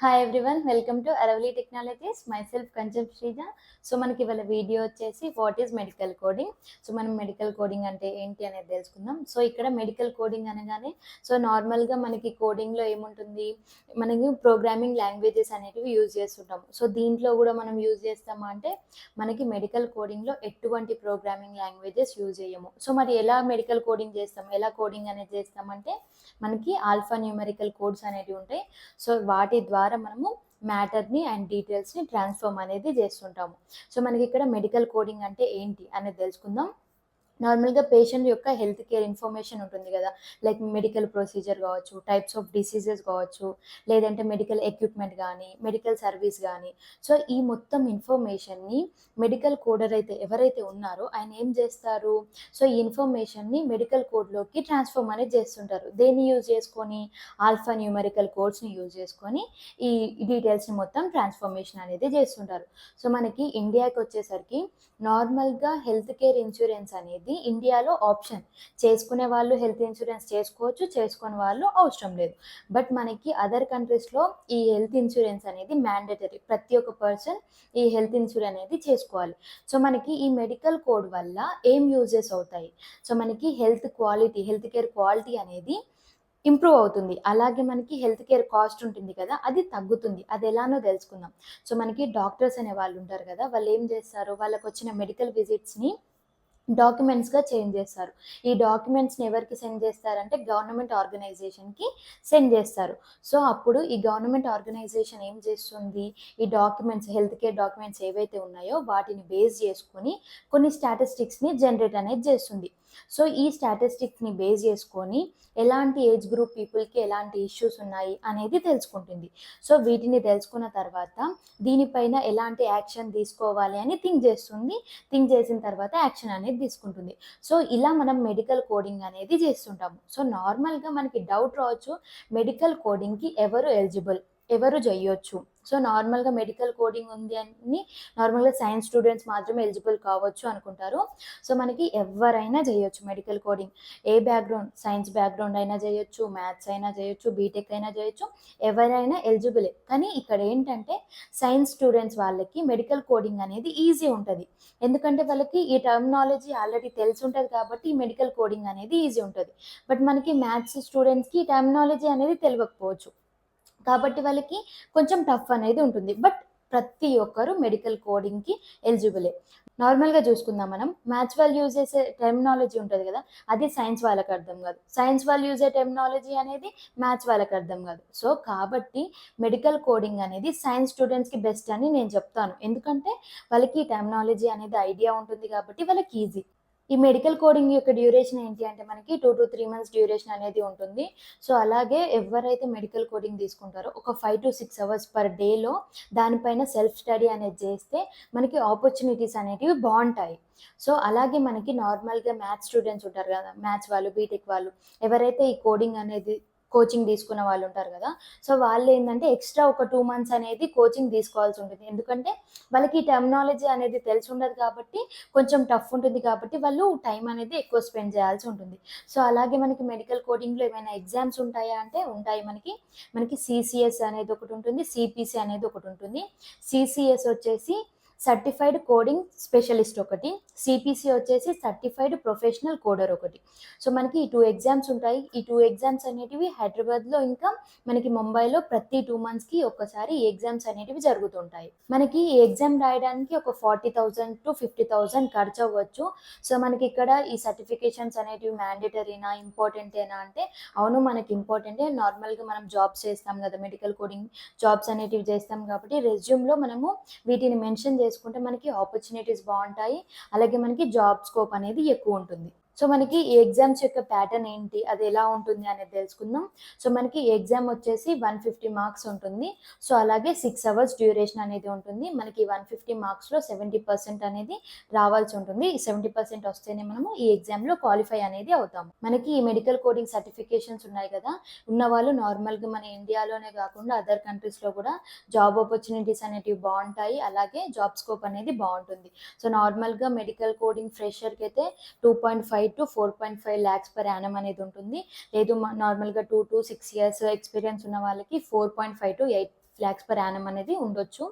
Hi everyone, welcome to Aravali technologies. Myself Kancham Sreeja. So మనకి ఇవాళ video వచ్చేసి what is medical coding. So మనం medical coding అంటే ఏంటి అనేది తెలుసుకుందాం. సో ఇక్కడ మెడికల్ కోడింగ్ అనగానే నార్మల్గా మనకి కోడింగ్లో ఏముంటుంది, మనకి ప్రోగ్రామింగ్ లాంగ్వేజెస్ అనేటివి యూజ్ చేస్తుంటాము. సో దీంట్లో కూడా మనం యూజ్ చేస్తామా అంటే మనకి మెడికల్ కోడింగ్లో ఎటువంటి ప్రోగ్రామింగ్ లాంగ్వేజెస్ యూజ్ చేయము. సో మరి ఎలా మెడికల్ కోడింగ్ చేస్తాం, ఎలా కోడింగ్ అనేది చేస్తామంటే మనకి ఆల్ఫా న్యూమరికల్ కోడ్స్ అనేటివి ఉంటాయి. సో వాటి ద్వారా మనము మ్యాటర్ని అండ్ డీటెయిల్స్ని ట్రాన్స్ఫార్మ్ అనేది చేస్తుంటాము. సో మనకి ఇక్కడ మెడికల్ కోడింగ్ అంటే ఏంటి అనేది తెలుసుకుందాం. నార్మల్గా పేషెంట్ యొక్క హెల్త్ కేర్ ఇన్ఫర్మేషన్ ఉంటుంది కదా, లైక్ మెడికల్ ప్రొసీజర్ కావచ్చు, టైప్స్ ఆఫ్ డిసీజెస్ కావచ్చు, లేదంటే మెడికల్ ఎక్విప్మెంట్ కానీ, మెడికల్ సర్వీస్ కానీ. సో ఈ మొత్తం ఇన్ఫర్మేషన్ని మెడికల్ కోడర్ అయితే ఎవరైతే ఉన్నారో ఆయన ఏం చేస్తారు, సో ఈ ఇన్ఫర్మేషన్ని మెడికల్ కోడ్లోకి ట్రాన్స్ఫార్మ్ అనేది చేస్తుంటారు. దేన్ని యూజ్ చేసుకొని, ఆల్ఫా న్యూమరికల్ కోడ్స్ని యూజ్ చేసుకొని ఈ డీటెయిల్స్ని మొత్తం ట్రాన్స్ఫర్మేషన్ అనేది చేస్తుంటారు. సో మనకి ఇండియాకి వచ్చేసరికి నార్మల్గా హెల్త్ కేర్ ఇన్సూరెన్స్ అనేది ఇండియాలో ఆప్షన్. చేసుకునే వాళ్ళు హెల్త్ ఇన్సూరెన్స్ చేసుకోవచ్చు, చేసుకునే వాళ్ళు అవసరం లేదు. బట్ మనకి అదర్ కంట్రీస్లో ఈ హెల్త్ ఇన్సూరెన్స్ అనేది మ్యాండేటరీ. ప్రతి ఒక్క పర్సన్ ఈ హెల్త్ ఇన్సూరెన్స్ అనేది చేసుకోవాలి. సో మనకి ఈ మెడికల్ కోడ్ వల్ల ఏం యూజెస్ అవుతాయి, సో మనకి హెల్త్ కేర్ క్వాలిటీ అనేది ఇంప్రూవ్ అవుతుంది. అలాగే మనకి హెల్త్ కేర్ కాస్ట్ ఉంటుంది కదా, అది తగ్గుతుంది. అది ఎలానో తెలుసుకుందాం. సో మనకి డాక్టర్స్ అనే వాళ్ళు ఉంటారు కదా, వాళ్ళు ఏం చేస్తారు, వాళ్ళకి వచ్చిన మెడికల్ విజిట్స్ని డాక్యుమెంట్స్గా చేంజ్ చేస్తారు. ఈ డాక్యుమెంట్స్ని ఎవరికి సెండ్ చేస్తారంటే గవర్నమెంట్ ఆర్గనైజేషన్కి సెండ్ చేస్తారు. సో అప్పుడు ఈ గవర్నమెంట్ ఆర్గనైజేషన్ ఏం చేస్తుంది, ఈ డాక్యుమెంట్స్, హెల్త్ కేర్ డాక్యుమెంట్స్ ఏవైతే ఉన్నాయో వాటిని బేస్ చేసుకొని కొన్ని స్టాటిస్టిక్స్ని జనరేట్ అనేది చేస్తుంది. సో ఈ స్టాటిస్టిక్స్ని బేస్ చేసుకొని ఎలాంటి ఏజ్ గ్రూప్ పీపుల్కి ఎలాంటి ఇష్యూస్ ఉన్నాయి అనేది తెలుసుకుంటుంది. సో వీటిని తెలుసుకున్న తర్వాత దీనిపైన ఎలాంటి యాక్షన్ తీసుకోవాలి అని థింక్ చేస్తుంది. థింక్ చేసిన తర్వాత యాక్షన్ అనేది తీసుకుంటుంది. సో ఇలా మనం మెడికల్ కోడింగ్ అనేది చేస్తుంటాము. సో నార్మల్గా మనకి డౌట్ రావచ్చు, మెడికల్ కోడింగ్కి ఎవరు ఎలిజిబుల్, ఎవరు చేయొచ్చు. సో నార్మల్గా మెడికల్ కోడింగ్ ఉంది అని నార్మల్గా సైన్స్ స్టూడెంట్స్ మాత్రమే ఎలిజిబుల్ కావచ్చు అనుకుంటారు. సో మనకి ఎవరైనా చేయొచ్చు మెడికల్ కోడింగ్. ఏ బ్యాక్గ్రౌండ్, సైన్స్ బ్యాక్గ్రౌండ్ అయినా చేయొచ్చు, మ్యాథ్స్ అయినా చేయొచ్చు, బీటెక్ అయినా చేయొచ్చు, ఎవరైనా ఎలిజిబులే. కానీ ఇక్కడ ఏంటంటే సైన్స్ స్టూడెంట్స్ వాళ్ళకి మెడికల్ కోడింగ్ అనేది ఈజీ ఉంటుంది. ఎందుకంటే వాళ్ళకి ఈ టర్మినాలజీ ఆల్రెడీ తెలిసి ఉంటుంది కాబట్టి ఈ మెడికల్ కోడింగ్ అనేది ఈజీ ఉంటుంది. బట్ మనకి మ్యాథ్స్ స్టూడెంట్స్కి ఈ టర్మినాలజీ అనేది తెలియకపోవచ్చు, కాబట్టి వాళ్ళకి కొంచెం టఫ్ అనేది ఉంటుంది. బట్ ప్రతి ఒక్కరు మెడికల్ కోడింగ్కి ఎలిజిబులే. నార్మల్గా చూసుకుందాం, మనం మ్యాథ్స్ వాళ్ళు యూజ్ చేసే టెర్మినాలజీ ఉంటుంది కదా, అది సైన్స్ వాళ్ళకి అర్థం కాదు. సైన్స్ వాళ్ళు యూజ్ చేసే టెర్మినాలజీ అనేది మ్యాథ్స్ వాళ్ళకి అర్థం కాదు. సో కాబట్టి మెడికల్ కోడింగ్ అనేది సైన్స్ స్టూడెంట్స్కి బెస్ట్ అని నేను చెప్తాను. ఎందుకంటే వాళ్ళకి టెర్మినాలజీ అనేది ఐడియా ఉంటుంది కాబట్టి వాళ్ళకి ఈజీ. ఈ మెడికల్ కోడింగ్ యొక్క డ్యూరేషన్ ఏంటి అంటే మనకి 2 to 3 months డ్యూరేషన్ అనేది ఉంటుంది. సో అలాగే ఎవరైతే మెడికల్ కోడింగ్ తీసుకుంటారో ఒక 5 to 6 hours పర్ డేలో దానిపైన సెల్ఫ్ స్టడీ అనేది చేస్తే మనకి ఆపర్చునిటీస్ అనేటివి బాగుంటాయి. సో అలాగే మనకి నార్మల్గా మ్యాథ్స్ స్టూడెంట్స్ ఉంటారు కదా, మ్యాథ్స్ వాళ్ళు, బీటెక్ వాళ్ళు, ఎవరైతే ఈ కోడింగ్ అనేది కోచింగ్ తీసుకున్న వాళ్ళు ఉంటారు కదా, సో వాళ్ళు ఏంటంటే ఎక్స్ట్రా ఒక 2 months అనేది కోచింగ్ తీసుకోవాల్సి ఉంటుంది. ఎందుకంటే వాళ్ళకి టెర్మినాలజీ అనేది తెలిసి ఉండదు కాబట్టి కొంచెం టఫ్ ఉంటుంది, కాబట్టి వాళ్ళు టైం అనేది ఎక్కువ స్పెండ్ చేయాల్సి ఉంటుంది. సో అలాగే మనకి మెడికల్ కోడింగ్లో ఏమైనా ఎగ్జామ్స్ ఉంటాయా అంటే ఉంటాయి. మనకి సిసిఎస్ అనేది ఒకటి ఉంటుంది, సిపిసి అనేది ఒకటి ఉంటుంది. సిసిఎస్ వచ్చేసి సర్టిఫైడ్ కోడింగ్ స్పెషలిస్ట్ ఒకటి, సిపిసి వచ్చేసి సర్టిఫైడ్ ప్రొఫెషనల్ కోడర్ ఒకటి. సో మనకి ఈ 2 ఎగ్జామ్స్ ఉంటాయి. ఈ 2 ఎగ్జామ్స్ అనేటివి హైదరాబాద్లో ఇంకా మనకి ముంబైలో ప్రతి 2 monthsకి ఒక్కసారి ఈ ఎగ్జామ్స్ అనేటివి జరుగుతుంటాయి. మనకి ఈ ఎగ్జామ్ రాయడానికి ఒక 40,000 to 50,000 ఖర్చు అవ్వచ్చు. సో మనకి ఇక్కడ ఈ సర్టిఫికేషన్స్ అనేటివి మ్యాండేటరీనా, ఇంపార్టెంటేనా అంటే అవును, మనకి ఇంపార్టెంటే. నార్మల్గా మనం జాబ్స్ చేస్తాం కదా, మెడికల్ కోడింగ్ జాబ్స్ అనేటివి చేస్తాం కాబట్టి రెజ్యూమ్లో మనము వీటిని మెన్షన్ చేసుకుంటే మనకి ఆపర్చునిటీస్ బాగుంటాయి. అలాగే మనకి జాబ్ స్కోప్ అనేది ఎక్కువ ఉంటుంది. సో మనకి ఈ ఎగ్జామ్స్ యొక్క ప్యాటర్న్ ఏంటి, అది ఎలా ఉంటుంది అనేది తెలుసుకుందాం. సో మనకి ఎగ్జామ్ వచ్చేసి 150 marks ఉంటుంది. సో అలాగే 6 hours డ్యూరేషన్ అనేది ఉంటుంది. మనకి 150 marksలో 70% అనేది రావాల్సి ఉంటుంది. ఈ 70% వస్తేనే మనము ఈ ఎగ్జామ్లో క్వాలిఫై అనేది అవుతాము. మనకి ఈ మెడికల్ కోడింగ్ సర్టిఫికేషన్స్ ఉన్నాయి కదా, ఉన్నవాళ్ళు నార్మల్గా మన ఇండియాలోనే కాకుండా అదర్ కంట్రీస్లో కూడా జాబ్ ఆపర్చునిటీస్ అనేటివి బాగుంటాయి. అలాగే జాబ్ స్కోప్ అనేది బాగుంటుంది. సో నార్మల్గా మెడికల్ కోడింగ్ ఫ్రెషర్కి అయితే 2.5 to 4.5 lakhs per annum అనేది ఉంటుంది. లేదు నార్మల్గా 2 to 6 years ఎక్స్పీరియన్స్ ఉన్న వాళ్ళకి 4.5 to 8 lakhs per annum అనేది ఉండొచ్చు.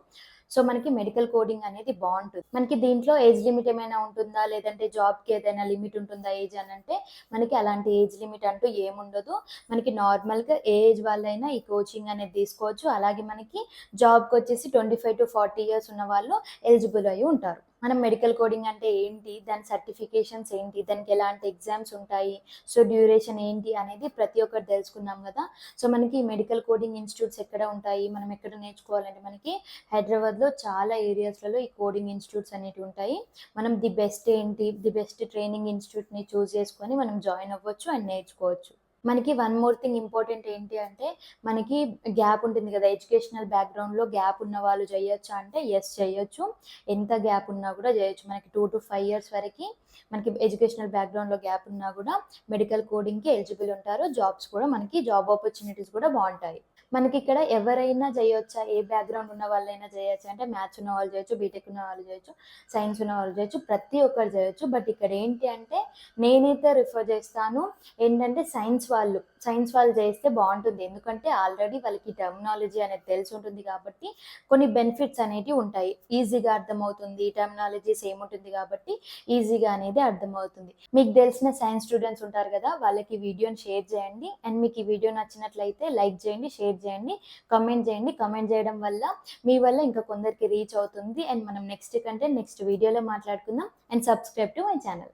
సో మనకి మెడికల్ కోడింగ్ అనేది బాగుంటుంది. మనకి దీంట్లో ఏజ్ లిమిట్ ఏమైనా ఉంటుందా, లేదంటే జాబ్కి ఏదైనా లిమిట్ ఉంటుందా ఏజ్ అని అంటే మనకి అలాంటి ఏజ్ లిమిట్ అంటూ ఏముండదు. మనకి నార్మల్గా ఏ ఏజ్ వాళ్ళైనా ఈ కోచింగ్ అనేది తీసుకోవచ్చు. అలాగే మనకి జాబ్కి వచ్చేసి 25 to 40 ఇయర్స్ ఉన్న వాళ్ళు ఎలిజిబుల్ అయి ఉంటారు. మనం మెడికల్ కోడింగ్ అంటే ఏంటి, దాని సర్టిఫికేషన్స్ ఏంటి, దానికి ఎలాంటి ఎగ్జామ్స్ ఉంటాయి, సో డ్యూరేషన్ ఏంటి అనేది ప్రతి ఒక్కటి తెలుసుకున్నాం కదా. సో మనకి మెడికల్ కోడింగ్ ఇన్స్టిట్యూట్స్ ఎక్కడ ఉంటాయి, మనం ఎక్కడ నేర్చుకోవాలంటే మనకి హైదరాబాద్లో చాలా ఏరియాస్లలో ఈ కోడింగ్ ఇన్స్టిట్యూట్స్ అనేవి ఉంటాయి. మనం ది బెస్ట్ ఏంటి, ది బెస్ట్ ట్రైనింగ్ ఇన్స్టిట్యూట్ని చూస్ చేసుకొని మనం జాయిన్ అవ్వచ్చు అండ్ నేర్చుకోవచ్చు. మనకి వన్ మోర్ థింగ్ ఇంపార్టెంట్ ఏంటి అంటే మనకి గ్యాప్ ఉంటుంది కదా, ఎడ్యుకేషనల్ బ్యాక్గ్రౌండ్లో గ్యాప్ ఉన్న వాళ్ళు చేయొచ్చా అంటే ఎస్ చేయొచ్చు. ఎంత గ్యాప్ ఉన్నా కూడా చేయొచ్చు. మనకి 2 to 5 ఇయర్స్ వరకు మనకి ఎడ్యుకేషనల్ బ్యాక్గ్రౌండ్లో గ్యాప్ ఉన్నా కూడా మెడికల్ కోడింగ్కి ఎలిజిబుల్ ఉంటారు. జాబ్స్ కూడా మనకి జాబ్ ఆపర్చునిటీస్ కూడా బాగుంటాయి. మనకి ఇక్కడ ఎవరైనా చేయొచ్చా, ఏ బ్యాక్గ్రౌండ్ ఉన్న వాళ్ళైనా చేయొచ్చా అంటే మ్యాథ్స్ ఉన్న వాళ్ళు చేయొచ్చు, బీటెక్ ఉన్న వాళ్ళు చేయొచ్చు, సైన్స్ ఉన్న వాళ్ళు చేయొచ్చు, ప్రతి ఒక్కరు చేయొచ్చు. బట్ ఇక్కడ ఏంటి అంటే నేనైతే రిఫర్ చేస్తాను ఏంటంటే సైన్స్ వాళ్ళు చేస్తే బాగుంటుంది. ఎందుకంటే ఆల్రెడీ వాళ్ళకి టర్మినాలజీ అనేది తెలిసి ఉంటుంది కాబట్టి కొన్ని బెనిఫిట్స్ అనేటివి ఉంటాయి. ఈజీగా అర్థమవుతుంది, టర్మినాలజీస్ ఏముంటుంది కాబట్టి ఈజీగా అనేది అర్థమవుతుంది. మీకు తెలిసిన సైన్స్ స్టూడెంట్స్ ఉంటారు కదా, వాళ్ళకి వీడియోని షేర్ చేయండి. అండ్ మీకు ఈ వీడియో నచ్చినట్లయితే లైక్ చేయండి, షేర్ చేయండి, కమెంట్ చేయండి. కమెంట్ చేయడం వల్ల మీ వల్ల ఇంకా కొందరికి రీచ్ అవుతుంది. అండ్ మనం నెక్స్ట్ వీడియోలో మాట్లాడుకుందాం. And subscribe to my channel.